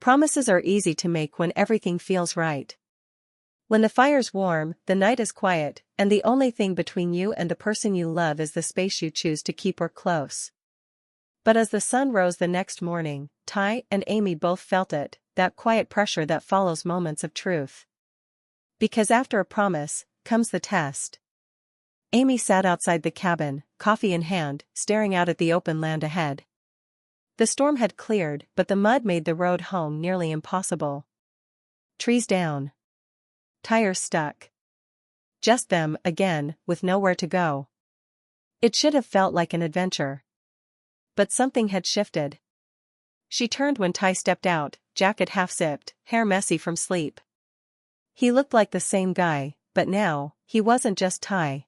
Promises are easy to make when everything feels right. When the fire's warm, the night is quiet, and the only thing between you and the person you love is the space you choose to keep or close. But as the sun rose the next morning, Ty and Amy both felt it, that quiet pressure that follows moments of truth. Because after a promise, comes the test. Amy sat outside the cabin, coffee in hand, staring out at the open land ahead. The storm had cleared, but the mud made the road home nearly impossible. Trees down. Tires stuck. Just them, again, with nowhere to go. It should have felt like an adventure. But something had shifted. She turned when Ty stepped out, jacket half-zipped, hair messy from sleep. He looked like the same guy, but now, he wasn't just Ty.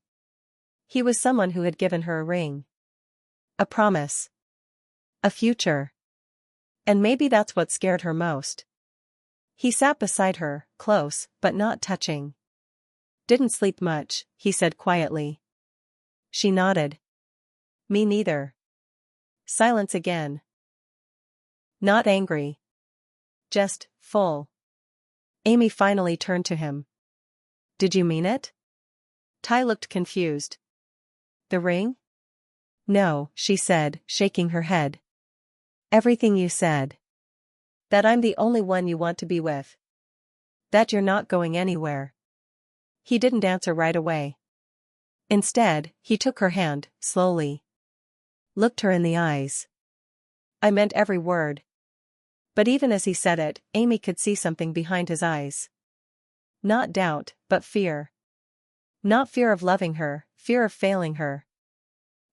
He was someone who had given her a ring. A promise. A future. And maybe that's what scared her most. He sat beside her, close, but not touching. "Didn't sleep much," he said quietly. She nodded. "Me neither." Silence again. Not angry. Just, full. Amy finally turned to him. "Did you mean it?" Ty looked confused. "The ring?" "No," she said, shaking her head. "Everything you said. That I'm the only one you want to be with. That you're not going anywhere." He didn't answer right away. Instead, he took her hand, slowly. Looked her in the eyes. "I meant every word." But even as he said it, Amy could see something behind his eyes. Not doubt, but fear. Not fear of loving her, fear of failing her.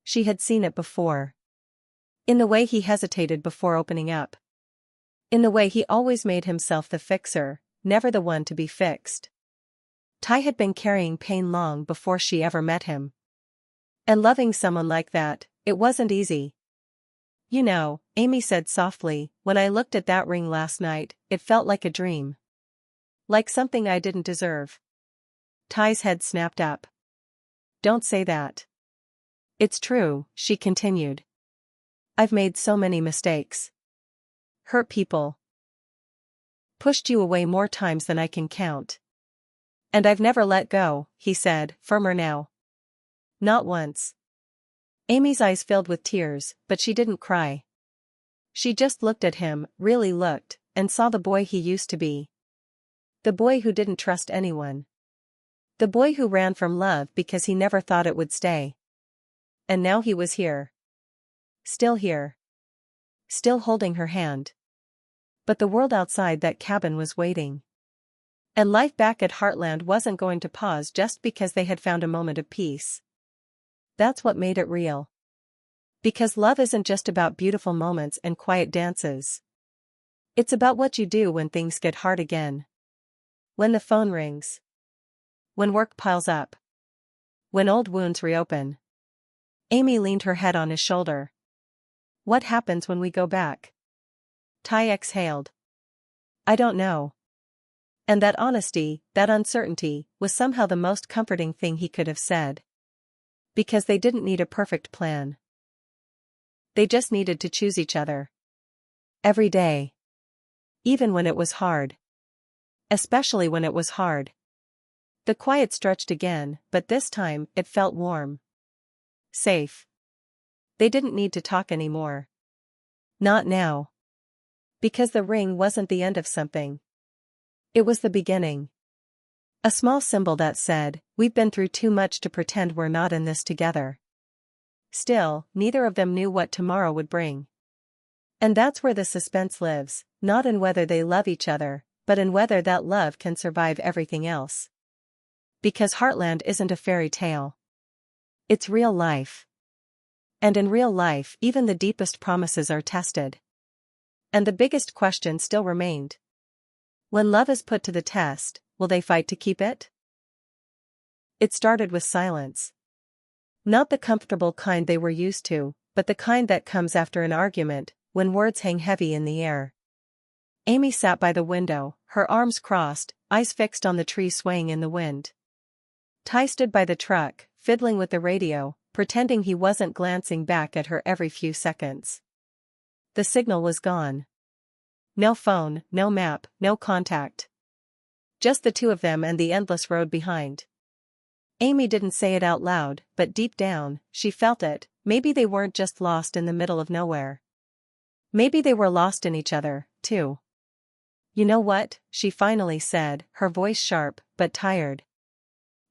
She had seen it before. In the way he hesitated before opening up. In the way he always made himself the fixer, never the one to be fixed. Ty had been carrying pain long before she ever met him. And loving someone like that, it wasn't easy. "You know," Amy said softly, "when I looked at that ring last night, it felt like a dream. Like something I didn't deserve." Ty's head snapped up. "Don't say that." "It's true," she continued. "I've made so many mistakes. Hurt people. Pushed you away more times than I can count. And I've never let go," he said, firmer now. "Not once." Amy's eyes filled with tears, but she didn't cry. She just looked at him, really looked, and saw the boy he used to be. The boy who didn't trust anyone. The boy who ran from love because he never thought it would stay. And now he was here. Still here. Still holding her hand. But the world outside that cabin was waiting. And life back at Heartland wasn't going to pause just because they had found a moment of peace. That's what made it real. Because love isn't just about beautiful moments and quiet dances. It's about what you do when things get hard again. When the phone rings. When work piles up. When old wounds reopen. Amy leaned her head on his shoulder. "What happens when we go back?" Ty exhaled. "I don't know." And that honesty, that uncertainty, was somehow the most comforting thing he could have said. Because they didn't need a perfect plan. They just needed to choose each other. Every day. Even when it was hard. Especially when it was hard. The quiet stretched again, but this time, it felt warm. Safe. They didn't need to talk anymore. Not now. Because the ring wasn't the end of something. It was the beginning. A small symbol that said, "We've been through too much to pretend we're not in this together." Still, neither of them knew what tomorrow would bring. And that's where the suspense lives, not in whether they love each other, but in whether that love can survive everything else. Because Heartland isn't a fairy tale. It's real life. And in real life, even the deepest promises are tested. And the biggest question still remained. When love is put to the test, will they fight to keep it? It started with silence. Not the comfortable kind they were used to, but the kind that comes after an argument, when words hang heavy in the air. Amy sat by the window, her arms crossed, eyes fixed on the tree swaying in the wind. Ty stood by the truck, fiddling with the radio, pretending he wasn't glancing back at her every few seconds. The signal was gone. No phone, no map, no contact. Just the two of them and the endless road behind. Amy didn't say it out loud, but deep down, she felt it. Maybe they weren't just lost in the middle of nowhere. Maybe they were lost in each other, too. You know what? She finally said, her voice sharp, but tired.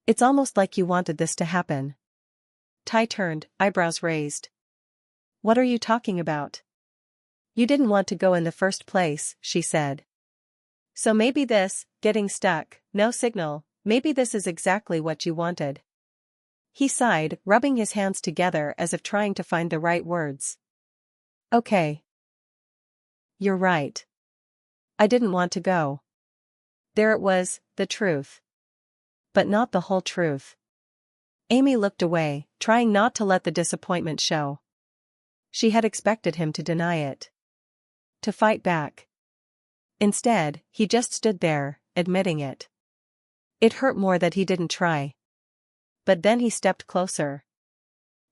It's almost like you wanted this to happen. Ty turned, eyebrows raised. What are you talking about? You didn't want to go in the first place, she said. So maybe this, getting stuck, no signal, maybe this is exactly what you wanted. He sighed, rubbing his hands together as if trying to find the right words. Okay. You're right. I didn't want to go. There it was, the truth. But not the whole truth. Amy looked away, trying not to let the disappointment show. She had expected him to deny it. To fight back. Instead, he just stood there, admitting it. It hurt more that he didn't try. But then he stepped closer.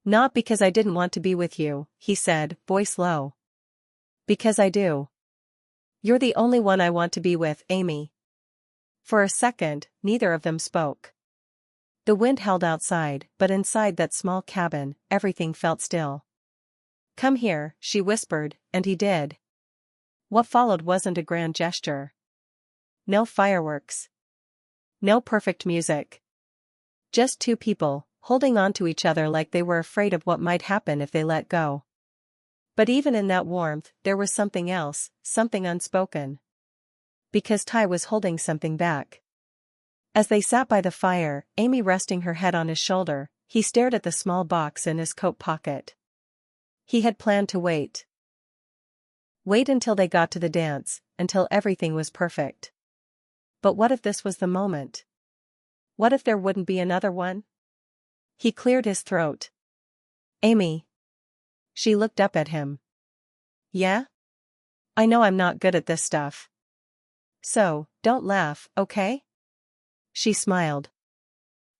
Not because I didn't want to be with you, he said, voice low. Because I do. You're the only one I want to be with, Amy. For a second, neither of them spoke. The wind howled outside, but inside that small cabin, everything felt still. Come here, she whispered, and he did. What followed wasn't a grand gesture. No fireworks. No perfect music. Just two people, holding on to each other like they were afraid of what might happen if they let go. But even in that warmth, there was something else, something unspoken. Because Ty was holding something back. As they sat by the fire, Amy resting her head on his shoulder, he stared at the small box in his coat pocket. He had planned to wait. Wait until they got to the dance, until everything was perfect. But what if this was the moment? What if there wouldn't be another one? He cleared his throat. Amy. She looked up at him. Yeah? I know I'm not good at this stuff. So, don't laugh, okay? She smiled.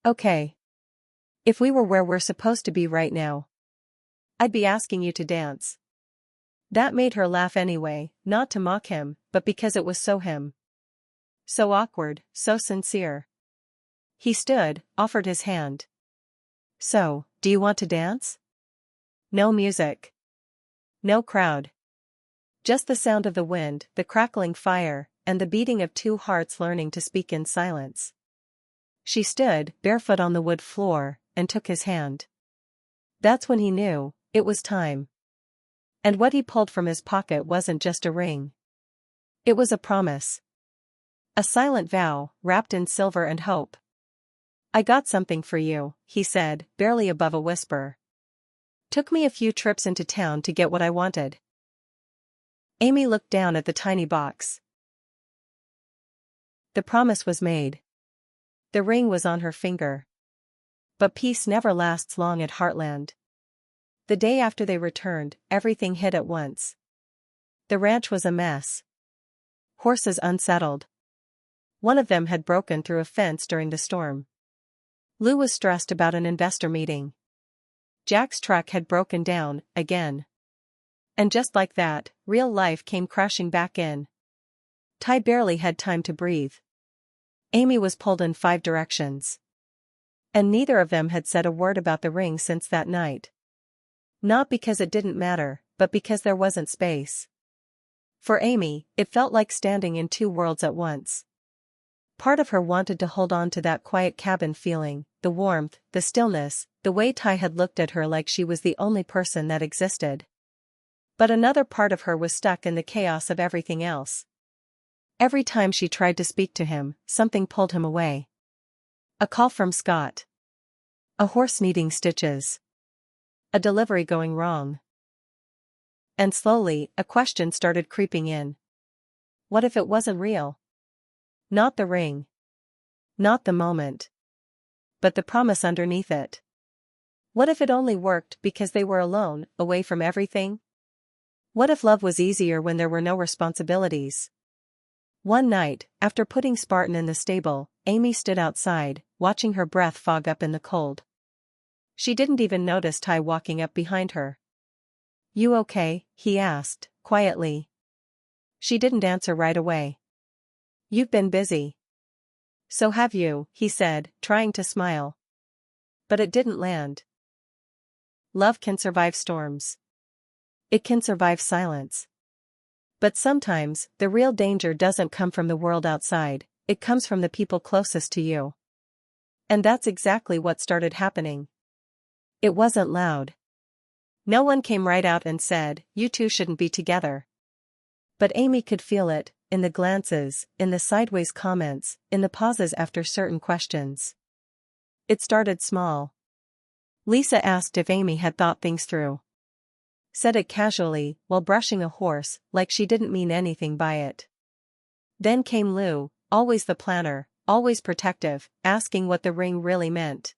Okay. If we were where we're supposed to be right now, I'd be asking you to dance. That made her laugh anyway, not to mock him, but because it was so him. So awkward, so sincere. He stood, offered his hand. So, do you want to dance? No music. No crowd. Just the sound of the wind, the crackling fire, and the beating of two hearts learning to speak in silence. She stood, barefoot on the wood floor, and took his hand. That's when he knew, it was time. And what he pulled from his pocket wasn't just a ring. It was a promise. A silent vow, wrapped in silver and hope. I got something for you, he said, barely above a whisper. Took me a few trips into town to get what I wanted. Amy looked down at the tiny box. The promise was made. The ring was on her finger. But peace never lasts long at Heartland. The day after they returned, everything hit at once. The ranch was a mess. Horses unsettled. One of them had broken through a fence during the storm. Lou was stressed about an investor meeting. Jack's truck had broken down, again. And just like that, real life came crashing back in. Ty barely had time to breathe. Amy was pulled in 5 directions. And neither of them had said a word about the ring since that night. Not because it didn't matter, but because there wasn't space. For Amy, it felt like standing in 2 worlds at once. Part of her wanted to hold on to that quiet cabin feeling, the warmth, the stillness, the way Ty had looked at her like she was the only person that existed. But another part of her was stuck in the chaos of everything else. Every time she tried to speak to him, something pulled him away. A call from Scott. A horse needing stitches. A delivery going wrong. And slowly, a question started creeping in. What if it wasn't real? Not the ring. Not the moment. But the promise underneath it. What if it only worked because they were alone, away from everything? What if love was easier when there were no responsibilities? One night, after putting Spartan in the stable, Amy stood outside, watching her breath fog up in the cold. She didn't even notice Ty walking up behind her. You okay? He asked, quietly. She didn't answer right away. "You've been busy." "So have you," he said, trying to smile. But it didn't land. Love can survive storms. It can survive silence. But sometimes, the real danger doesn't come from the world outside, it comes from the people closest to you. And that's exactly what started happening. It wasn't loud. No one came right out and said, "You two shouldn't be together." But Amy could feel it, in the glances, in the sideways comments, in the pauses after certain questions. It started small. Lisa asked if Amy had thought things through. Said it casually, while brushing a horse, like she didn't mean anything by it. Then came Lou, always the planner, always protective, asking what the ring really meant.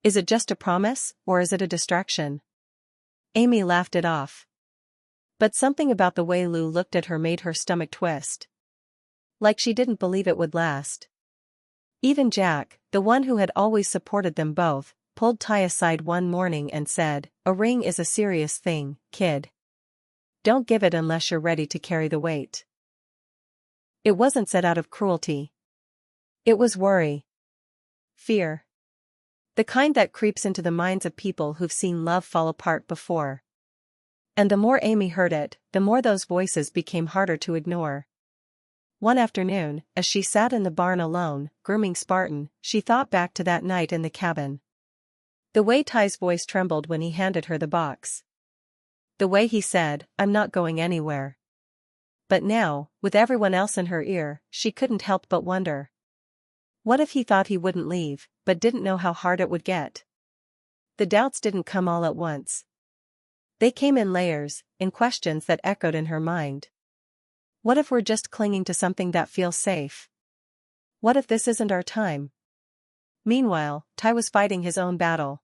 "Is it just a promise, or is it a distraction?" Amy laughed it off. But something about the way Lou looked at her made her stomach twist. Like she didn't believe it would last. Even Jack, the one who had always supported them both, pulled Ty aside one morning and said, "A ring is a serious thing, kid. Don't give it unless you're ready to carry the weight." It wasn't said out of cruelty. It was worry. Fear. The kind that creeps into the minds of people who've seen love fall apart before. And the more Amy heard it, the more those voices became harder to ignore. One afternoon, as she sat in the barn alone, grooming Spartan, she thought back to that night in the cabin. The way Ty's voice trembled when he handed her the box. The way he said, "I'm not going anywhere." But now, with everyone else in her ear, she couldn't help but wonder. What if he thought he wouldn't leave, but didn't know how hard it would get? The doubts didn't come all at once. They came in layers, in questions that echoed in her mind. What if we're just clinging to something that feels safe? What if this isn't our time? Meanwhile, Ty was fighting his own battle.